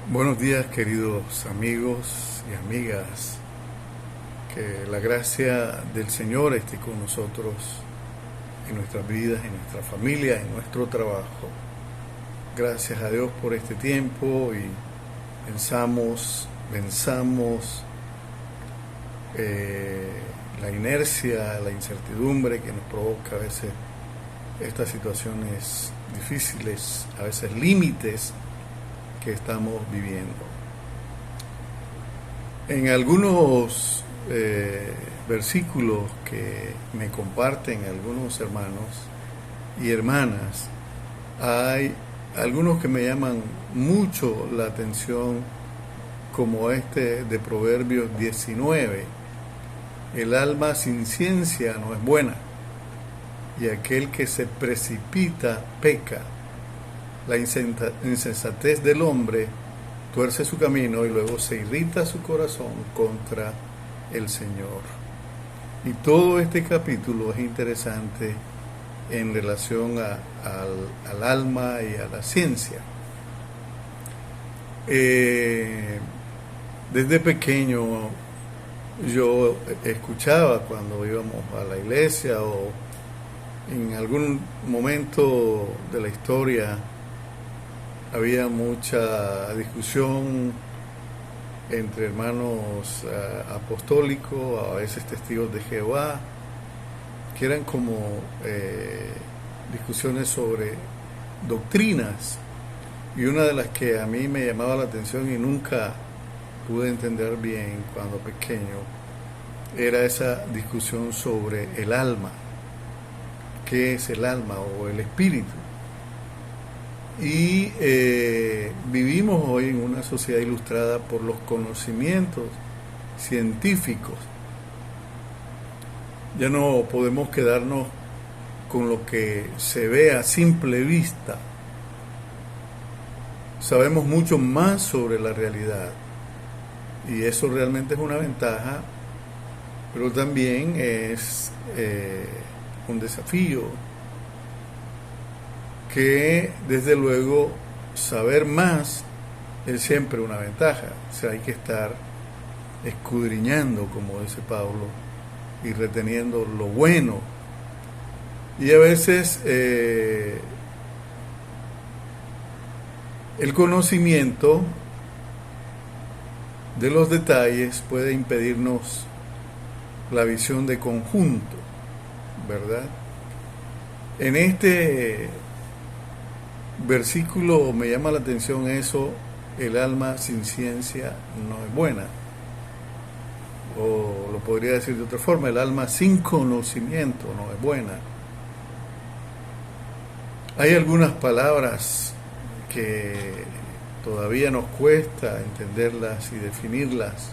Buenos días, queridos amigos y amigas. Que la gracia del Señor esté con nosotros en nuestras vidas, en nuestra familia, en nuestro trabajo. Gracias a Dios por este tiempo y venzamos la inercia, la incertidumbre que nos provoca a veces estas situaciones difíciles, a veces límites que estamos viviendo. En algunos versículos que me comparten algunos hermanos y hermanas, hay algunos que me llaman mucho la atención, como este de Proverbios 19. El alma sin ciencia no es buena, y aquel que se precipita peca. La insensatez del hombre tuerce su camino y luego se irrita su corazón contra el Señor. Y todo este capítulo es interesante en relación al alma y a la ciencia. Desde pequeño yo escuchaba cuando íbamos a la iglesia o en algún momento de la historia había mucha discusión entre hermanos apostólicos, a veces testigos de Jehová, que eran como discusiones sobre doctrinas. Y una de las que a mí me llamaba la atención y nunca pude entender bien cuando pequeño, era esa discusión sobre el alma. ¿Qué es el alma o el espíritu? Y vivimos hoy en una sociedad ilustrada por los conocimientos científicos. Ya no podemos quedarnos con lo que se ve a simple vista. Sabemos mucho más sobre la realidad y eso realmente es una ventaja, pero también es un desafío, que desde luego saber más es siempre una ventaja. O sea, hay que estar escudriñando, como dice Pablo, y reteniendo lo bueno. Y a veces el conocimiento de los detalles puede impedirnos la visión de conjunto, ¿verdad? En este versículo me llama la atención eso: el alma sin ciencia no es buena. O lo podría decir de otra forma: el alma sin conocimiento no es buena. Hay algunas palabras que todavía nos cuesta entenderlas y definirlas.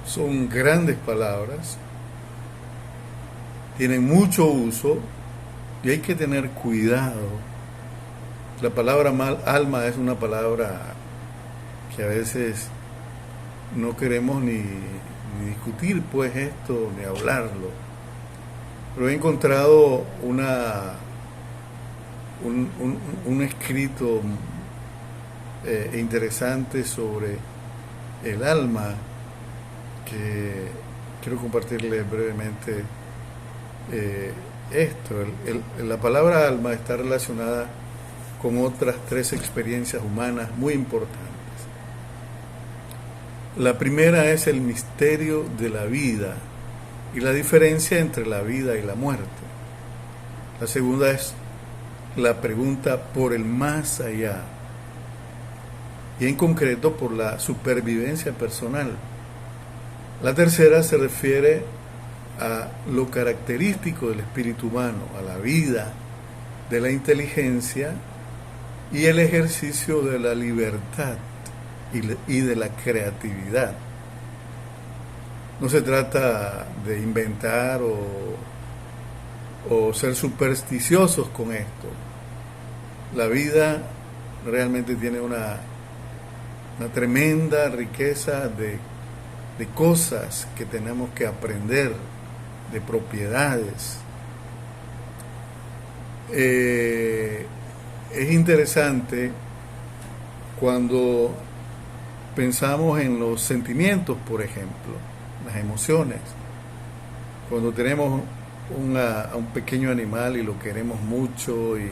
Son grandes palabras, tienen mucho uso y hay que tener cuidado. La palabra alma es una palabra que a veces no queremos ni discutir pues esto, ni hablarlo. Pero he encontrado un escrito interesante sobre el alma, que quiero compartirle brevemente esto. La palabra alma está relacionada con otras tres experiencias humanas muy importantes. La primera es el misterio de la vida y la diferencia entre la vida y la muerte. La segunda es la pregunta por el más allá, y en concreto por la supervivencia personal. La tercera se refiere a lo característico del espíritu humano, a la vida, de la inteligencia y el ejercicio de la libertad y de la creatividad. No se trata de inventar o ser supersticiosos con esto. La vida realmente tiene una tremenda riqueza de cosas que tenemos que aprender, de propiedades. Es interesante Cuando pensamos en los sentimientos, por ejemplo, las emociones, cuando tenemos a un pequeño animal y lo queremos mucho y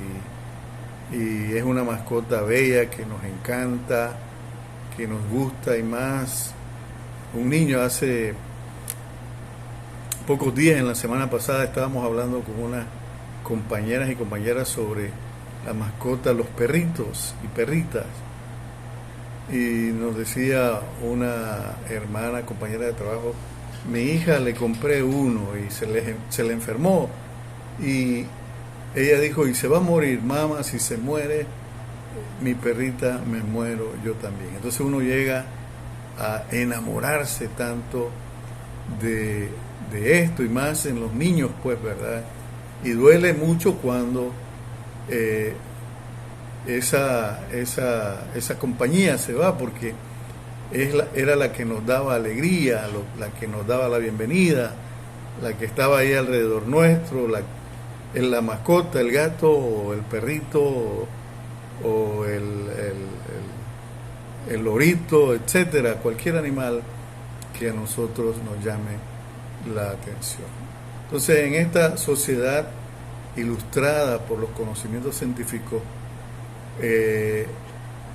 es una mascota bella que nos encanta, que nos gusta y más. Un niño hace pocos días, en la semana pasada, estábamos hablando con unas compañeras y compañeras sobre la mascota, los perritos y perritas. Y nos decía una hermana, compañera de trabajo, mi hija le compré uno y se le enfermó. Y ella dijo, y se va a morir, mamá, si se muere mi perrita, me muero yo también. Entonces uno llega a enamorarse tanto de esto y más en los niños, pues, ¿verdad? Y duele mucho cuando esa compañía se va, porque era la que nos daba alegría, la que nos daba la bienvenida, la que estaba ahí alrededor nuestro, la mascota, el gato o el perrito o el lorito, etcétera, cualquier animal que a nosotros nos llame la atención. Entonces, en esta sociedad ilustrada por los conocimientos científicos,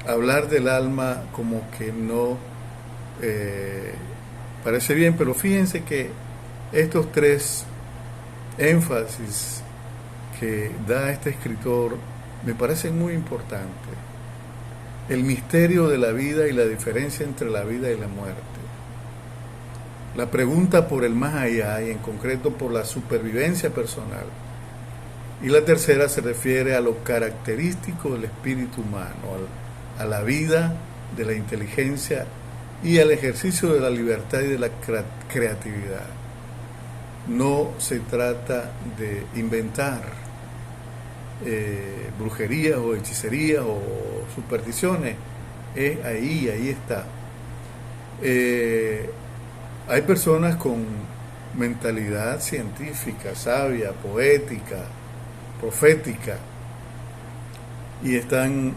hablar del alma como que no parece bien, pero fíjense que estos tres énfasis que da este escritor me parecen muy importantes. El misterio de la vida y la diferencia entre la vida y la muerte. La pregunta por el más allá y en concreto por la supervivencia personal. Y la tercera se refiere a lo característico del espíritu humano, a la vida, de la inteligencia y al ejercicio de la libertad y de la creatividad. No se trata de inventar brujerías o hechicerías o supersticiones. Es ahí está. Hay personas con mentalidad científica, sabia, poética, profética, y están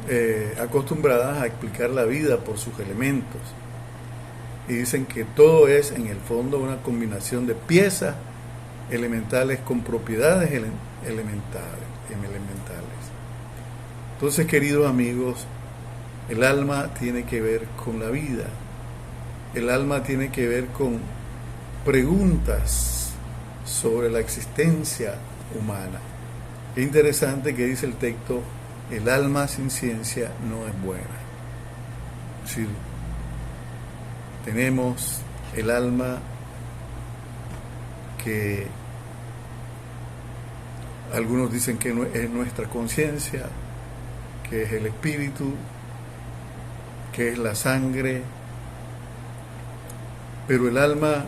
acostumbradas a explicar la vida por sus elementos. Y dicen que todo es, en el fondo, una combinación de piezas elementales con propiedades elementales. Entonces, queridos amigos, el alma tiene que ver con la vida. El alma tiene que ver con preguntas sobre la existencia humana. Qué interesante que dice el texto, el alma sin ciencia no es buena. Es decir, tenemos el alma que algunos dicen que es nuestra conciencia, que es el espíritu, que es la sangre, pero el alma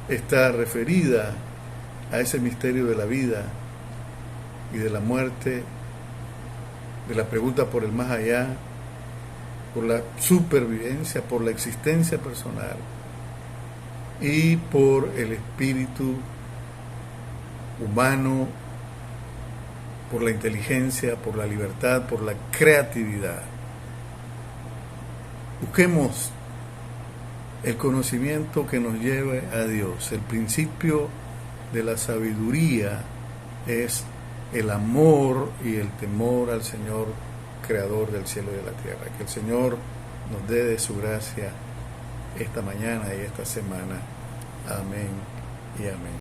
está referida a ese misterio de la vida y de la muerte, de la pregunta por el más allá, por la supervivencia, por la existencia personal y por el espíritu humano, por la inteligencia, por la libertad, por la creatividad. Busquemos el conocimiento que nos lleve a Dios. El principio de la sabiduría es el amor y el temor al Señor, creador del cielo y de la tierra. Que el Señor nos dé de su gracia esta mañana y esta semana. Amén y amén.